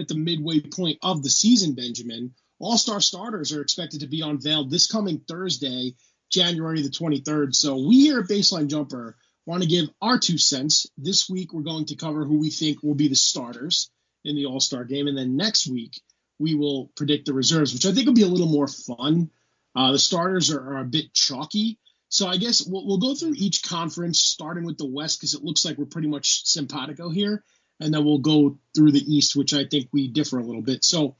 at the midway point of the season, Benjamin. All-star starters are expected to be unveiled this coming Thursday, January the 23rd. So we here at Baseline Jumper want to give our 2 cents. This week, we're going to cover who we think will be the starters in the All-Star game. And then next week, we will predict the reserves, which I think will be a little more fun. The starters are a bit chalky. So I guess we'll go through each conference, starting with the West, because it looks like we're pretty much simpatico here. And then we'll go through the East, which I think we differ a little bit. So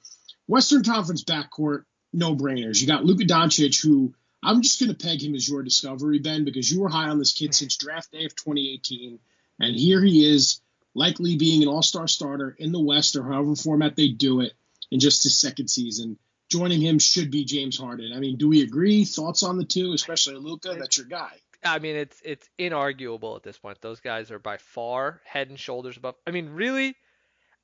Western Conference backcourt, no-brainers. You got Luka Doncic, who I'm just going to peg him as your discovery, Ben, because you were high on this kid since draft day of 2018. And here he is, likely being an all-star starter in the West or however format they do it in just his second season. Joining him should be James Harden. I mean, do we agree? Thoughts on the two, especially Luka? That's your guy. I mean, it's inarguable at this point. Those guys are by far head and shoulders above. I mean, really,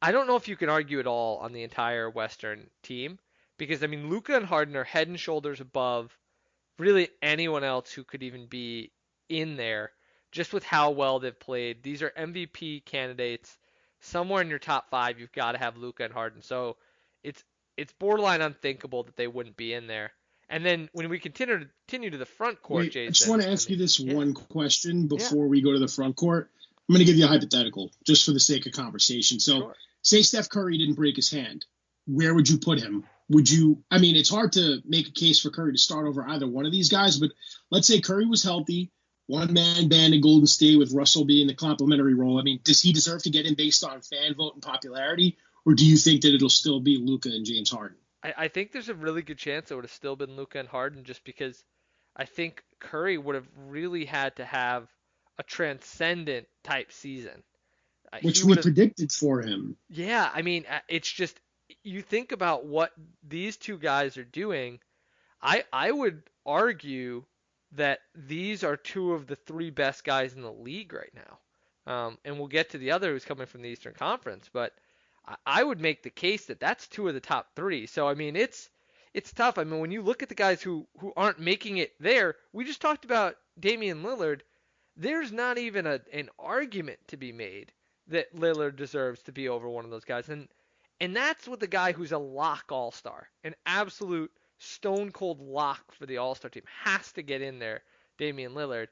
I don't know if you can argue at all on the entire Western team because, I mean, Luka and Harden are head and shoulders above really anyone else who could even be in there just with how well they've played. These are MVP candidates. Somewhere in your top five, you've got to have Luka and Harden. So it's borderline unthinkable that they wouldn't be in there. And then when we continue to the front court, Wait, Jason. I just want to ask you this one question before Yeah. we go to the front court. I'm going to give you a hypothetical just for the sake of conversation. So Sure. say Steph Curry didn't break his hand. Where would you put him? Would you, I mean, it's hard to make a case for Curry to start over either one of these guys, but let's say Curry was healthy, one-man band in Golden State with Russell being the complimentary role. I mean, does he deserve to get in based on fan vote and popularity, or do you think that it'll still be Luka and James Harden? I think there's a really good chance it would have still been Luka and Harden just because I think Curry would have really had to have a transcendent type season. Which He we would have, predicted for him. yeah, I mean, it's just you think about what these two guys are doing. I would argue that these are two of the three best guys in the league right now. And we'll get to the other who's coming from the Eastern Conference, but I would make the case that that's two of the top three. So I mean, it's tough. I mean, when you look at the guys who aren't making it there, we just talked about Damian Lillard. There's not even an argument to be made that Lillard deserves to be over one of those guys, and that's with the guy who's a lock All-Star, an absolute stone cold lock for the All-Star team, has to get in there, Damian Lillard,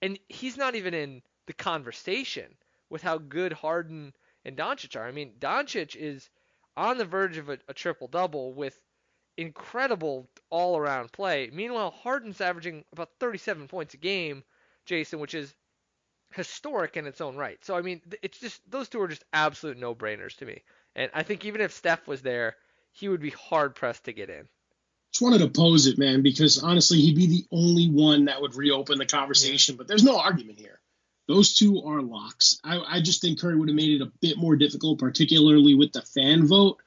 and he's not even in the conversation with how good Harden and Doncic are. I mean, Doncic is on the verge of a triple-double with incredible all-around play. Meanwhile, Harden's averaging about 37 points a game, Jason, which is historic in its own right. So, I mean, it's just those two are just absolute no-brainers to me. And I think even if Steph was there, he would be hard-pressed to get in. Just wanted to pose it, man, because honestly, he'd be the only one that would reopen the conversation, but there's no argument here. Those two are locks. I just think Curry would have made it a bit more difficult, particularly with the fan vote.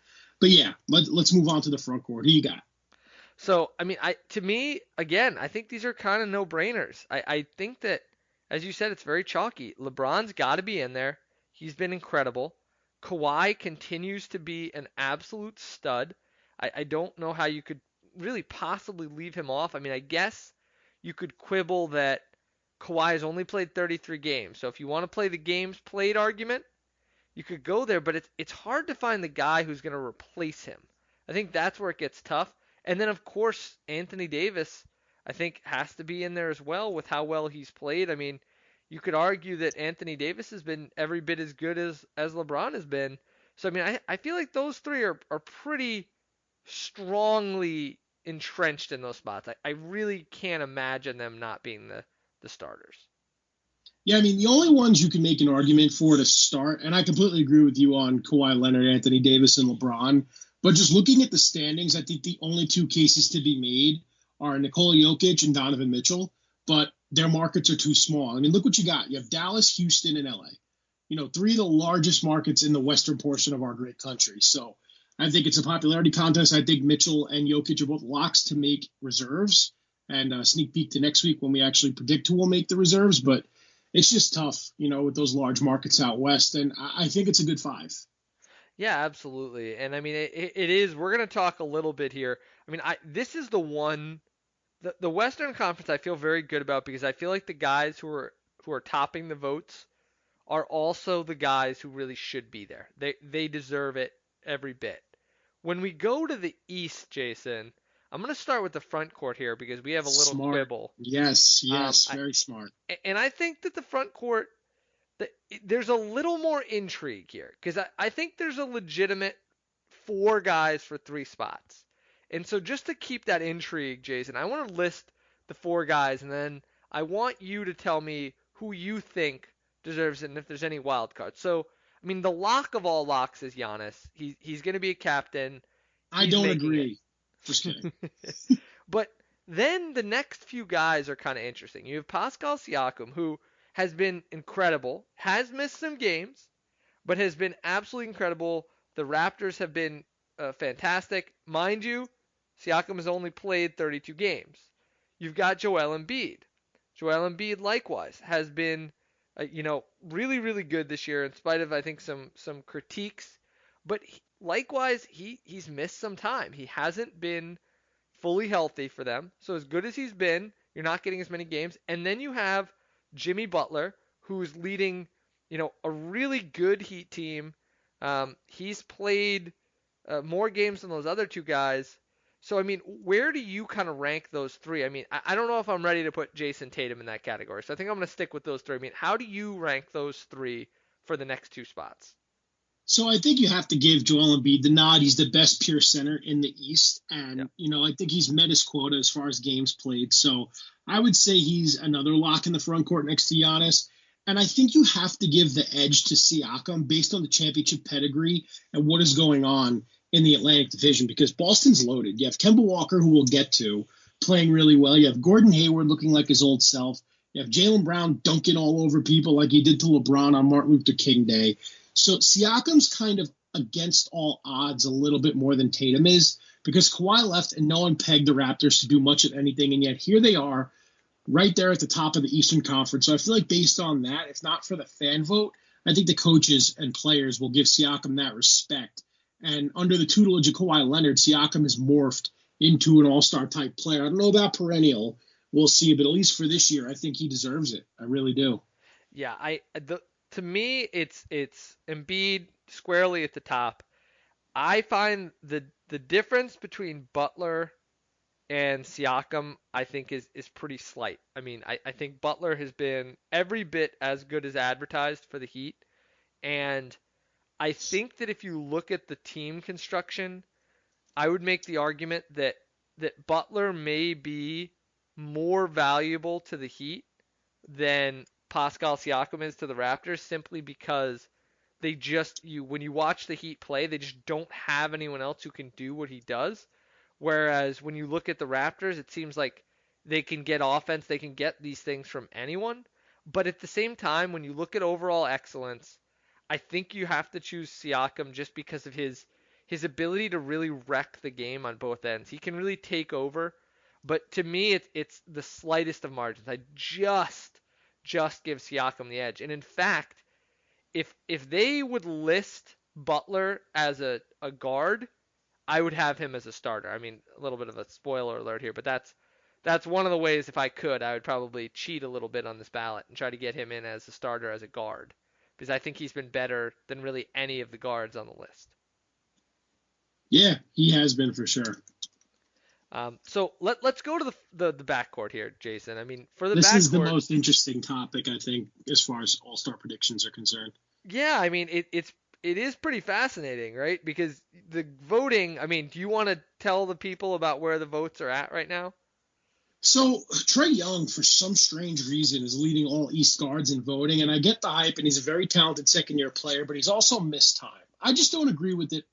But yeah, let's move on to the front court. Who you got? So, I mean, to me, again, I think these are kind of no-brainers. I think that, as you said, it's very chalky. LeBron's got to be in there. He's been incredible. Kawhi continues to be an absolute stud. I don't know how you could really possibly leave him off. I mean, I guess you could quibble that Kawhi has only played 33 games. So if you want to play the games played argument, you could go there, but it's hard to find the guy who's going to replace him. I think that's where it gets tough. And then, of course, Anthony Davis, I think, has to be in there as well with how well he's played. I mean, you could argue that Anthony Davis has been every bit as good as LeBron has been. So, I mean, I feel like those three are pretty strongly entrenched in those spots. I really can't imagine them not being the starters. Yeah, I mean, the only ones you can make an argument for to start, and I completely agree with you on Kawhi Leonard, Anthony Davis, and LeBron, but just looking at the standings, I think the only two cases to be made are Nikola Jokic and Donovan Mitchell, but their markets are too small. I mean, look what you got. You have Dallas, Houston, and LA. You know, three of the largest markets in the western portion of our great country. So I think it's a popularity contest. I think Mitchell and Jokic are both locks to make reserves, and sneak peek to next week when we actually predict who will make the reserves, but it's just tough, you know, with those large markets out west. And I think it's a good five. Yeah, absolutely. And I mean, it is. We're going to talk a little bit here. I mean, this is the one, the Western Conference I feel very good about because I feel like the guys who are topping the votes are also the guys who really should be there. They deserve it every bit. When we go to the East, Jason, I'm going to start with the front court here because we have a little Smart. quibble. Yes, Um, yes, I, very smart. and I think that the front court, there's a little more intrigue here because I think there's a legitimate four guys for three spots. And so just to keep that intrigue, Jason, I want to list the four guys and then I want you to tell me who you think deserves it and if there's any wild cards. So, I mean, the lock of all locks is Giannis. He's going to be a captain. I He's don't making it. agree. Just kidding. But then the next few guys are kind of interesting. You have Pascal Siakam, who has been incredible, has missed some games, but has been absolutely incredible. The Raptors have been fantastic. Mind you, Siakam has only played 32 games. You've got Joel Embiid. Joel Embiid likewise has been, really really good this year in spite of I think some critiques. But likewise, he's missed some time. He hasn't been fully healthy for them. So as good as he's been, you're not getting as many games. And then you have Jimmy Butler, who's leading, a really good Heat team. He's played more games than those other two guys. So I mean, where do you kind of rank those three? I mean, I don't know if I'm ready to put Jason Tatum in that category. So I think I'm going to stick with those three. I mean, how do you rank those three for the next two spots? So I think you have to give Joel Embiid the nod. He's the best pure center in the East. And, I think he's met his quota as far as games played. So I would say he's another lock in the front court next to Giannis. And I think you have to give the edge to Siakam based on the championship pedigree and what is going on in the Atlantic Division because Boston's loaded. You have Kemba Walker, who we'll get to, playing really well. You have Gordon Hayward looking like his old self. You have Jaylen Brown dunking all over people like he did to LeBron on Martin Luther King Day. So Siakam's kind of against all odds a little bit more than Tatum is because Kawhi left and no one pegged the Raptors to do much of anything. And yet here they are right there at the top of the Eastern Conference. So I feel like based on that, if not for the fan vote, I think the coaches and players will give Siakam that respect. And under the tutelage of Kawhi Leonard, Siakam has morphed into an all-star type player. I don't know about perennial. We'll see. But at least for this year, I think he deserves it. I really do. Yeah, to me, it's Embiid squarely at the top. I find the difference between Butler and Siakam, I think, is pretty slight. I mean, I think Butler has been every bit as good as advertised for the Heat. And I think that if you look at the team construction, I would make the argument that Butler may be more valuable to the Heat than Pascal Siakam is to the Raptors simply because when you watch the Heat play, they just don't have anyone else who can do what he does. Whereas when you look at the Raptors, it seems like they can get offense, they can get these things from anyone. But at the same time, when you look at overall excellence, I think you have to choose Siakam just because of his ability to really wreck the game on both ends. He can really take over. But to me, it's the slightest of margins. I just give Siakam the edge. And in fact, if they would list Butler as a guard, I would have him as a starter. I mean, a little bit of a spoiler alert here, but that's one of the ways if I could, I would probably cheat a little bit on this ballot and try to get him in as a starter as a guard because I think he's been better than really any of the guards on the list. Yeah, he has been for sure. So let's go to the backcourt here, Jason. I mean, for the this backcourt, is the most interesting topic, I think, as far as all-star predictions are concerned. Yeah, I mean, it is pretty fascinating, right? Because the voting, I mean, do you want to tell the people about where the votes are at right now? So Trae Young, for some strange reason, is leading all East guards in voting, and I get the hype, and he's a very talented second-year player, but he's also missed time. I just don't agree with it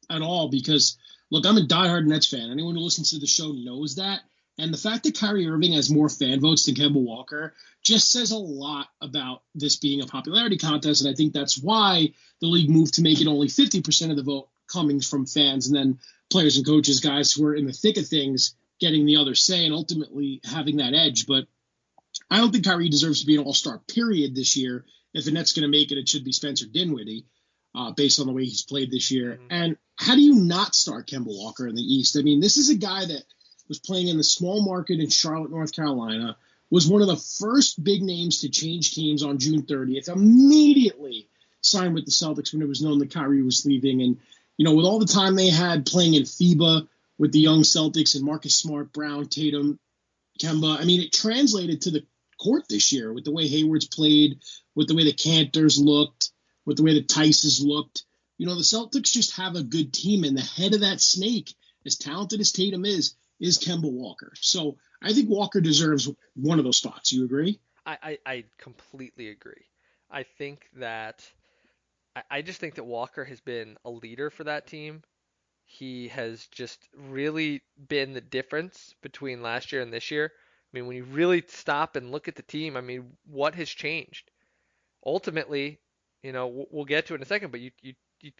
at all because, look, I'm a diehard Nets fan. Anyone who listens to the show knows that. And the fact that Kyrie Irving has more fan votes than Kemba Walker just says a lot about this being a popularity contest. And I think that's why the league moved to make it only 50% of the vote coming from fans and then players and coaches, guys who are in the thick of things, getting the other say and ultimately having that edge. But I don't think Kyrie deserves to be an all-star period this year. If the Nets going to make it, it should be Spencer Dinwiddie. Based on the way he's played this year. Mm-hmm. And how do you not start Kemba Walker in the East? I mean, this is a guy that was playing in the small market in Charlotte, North Carolina, was one of the first big names to change teams on June 30th, immediately signed with the Celtics when it was known that Kyrie was leaving. And With all the time they had playing in FIBA with the young Celtics and Marcus Smart, Brown, Tatum, Kemba, it translated to the court this year with the way Hayward's played, with the way the Cantors looked, with the way the Tices looked. The Celtics just have a good team, and the head of that snake, as talented as Tatum is Kemba Walker. So I think Walker deserves one of those spots. You agree? I completely agree. I think that I just think that Walker has been a leader for that team. He has just really been the difference between last year and this year. When you really stop and look at the team, what has changed? Ultimately, we'll get to it in a second, but you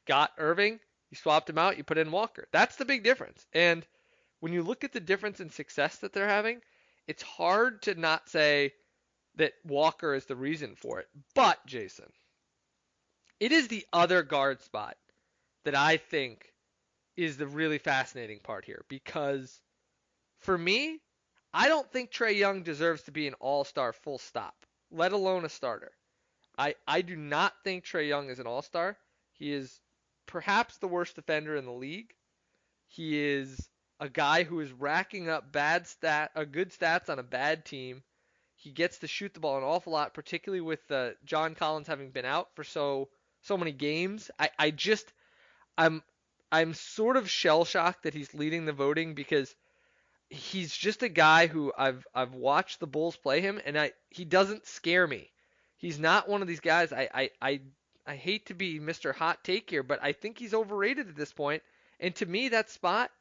got Irving, you swapped him out, you put in Walker. That's the big difference. And when you look at the difference in success that they're having, it's hard to not say that Walker is the reason for it. But, Jason, it is the other guard spot that I think is the really fascinating part here, because for me, I don't think Trae Young deserves to be an all-star full stop, let alone a starter. I do not think Trae Young is an all-star. He is perhaps the worst defender in the league. He is a guy who is racking up good stats on a bad team. He gets to shoot the ball an awful lot, particularly with John Collins having been out for so many games. I'm sort of shell shocked that he's leading the voting, because he's just a guy who I've watched the Bulls play him, and he doesn't scare me. He's not one of these guys. I hate to be Mr. Hot Take here, but I think he's overrated at this point. And to me, that spot,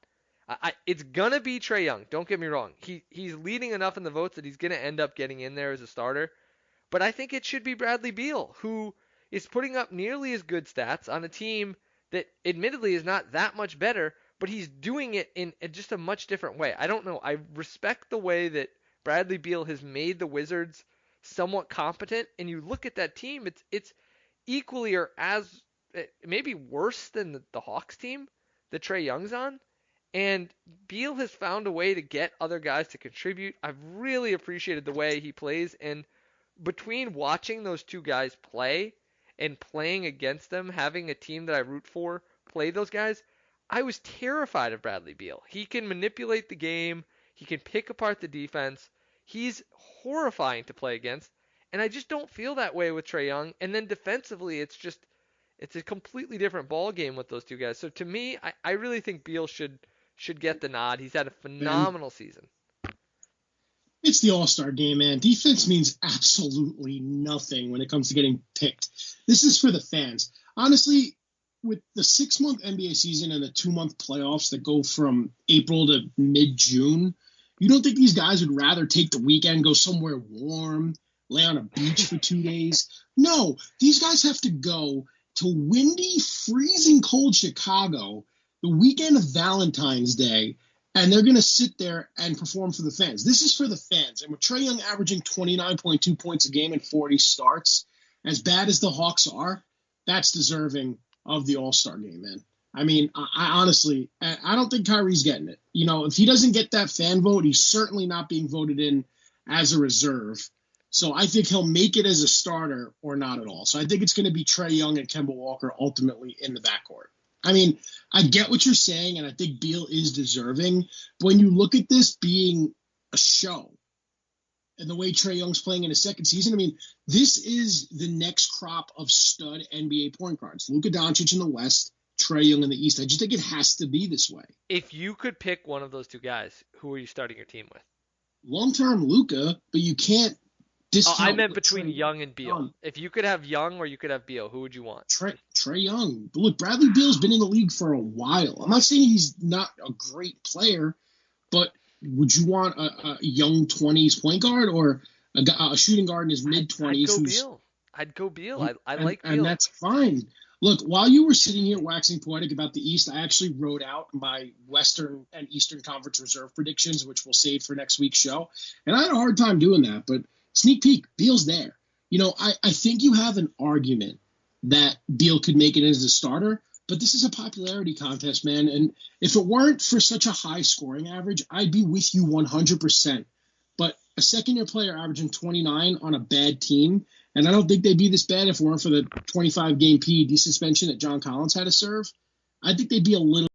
it's gonna be Trae Young. Don't get me wrong. He's leading enough in the votes that he's gonna end up getting in there as a starter. But I think it should be Bradley Beal, who is putting up nearly as good stats on a team that admittedly is not that much better, but he's doing it in just a much different way. I don't know. I respect the way that Bradley Beal has made the Wizards somewhat competent, and you look at that team, it's equally or as maybe worse than the Hawks team that Trae Young's on. And Beal has found a way to get other guys to contribute. I've really appreciated the way he plays, and between watching those two guys play and playing against them, having a team that I root for play those guys, I was terrified of Bradley Beal. He can manipulate the game. He can pick apart the defense. He's horrifying to play against, and I just don't feel that way with Trae Young. And then defensively, it's a completely different ball game with those two guys. So to me, I really think Beal should get the nod. He's had a phenomenal season. It's the All-Star game, man. Defense means absolutely nothing when it comes to getting picked. This is for the fans. Honestly, with the 6-month NBA season and the 2-month playoffs that go from April to mid-June, you don't think these guys would rather take the weekend, go somewhere warm, lay on a beach for 2 days? No, these guys have to go to windy, freezing cold Chicago the weekend of Valentine's Day, and they're going to sit there and perform for the fans. This is for the fans. And with Trae Young averaging 29.2 points a game and 40 starts, as bad as the Hawks are, that's deserving of the All-Star game, man. I honestly, I don't think Kyrie's getting it. If he doesn't get that fan vote, he's certainly not being voted in as a reserve. So I think he'll make it as a starter or not at all. So I think it's going to be Trae Young and Kemba Walker ultimately in the backcourt. I get what you're saying, and I think Beal is deserving. But when you look at this being a show and the way Trae Young's playing in his second season, this is the next crop of stud NBA point guards. Luka Doncic in the West, Trae Young in the East. I just think it has to be this way. If you could pick one of those two guys, who are you starting your team with? Long-term Luka, but you can't discount. I meant between Young and Beal. If you could have Young or you could have Beal, who would you want? Trae Young. Look, Bradley Beal's been in the league for a while. I'm not saying he's not a great player, but would you want a young 20s point guard or a shooting guard in his mid-20s? I'd go Beal. I like Beal. And that's fine. Look, while you were sitting here waxing poetic about the East, I actually wrote out my Western and Eastern Conference reserve predictions, which we'll save for next week's show. And I had a hard time doing that, but sneak peek, Beal's there. I think you have an argument that Beal could make it as a starter, but this is a popularity contest, man. And if it weren't for such a high scoring average, I'd be with you 100%. But a second-year player averaging 29 on a bad team, and I don't think they'd be this bad if it weren't for the 25-game PED suspension that John Collins had to serve. I think they'd be a little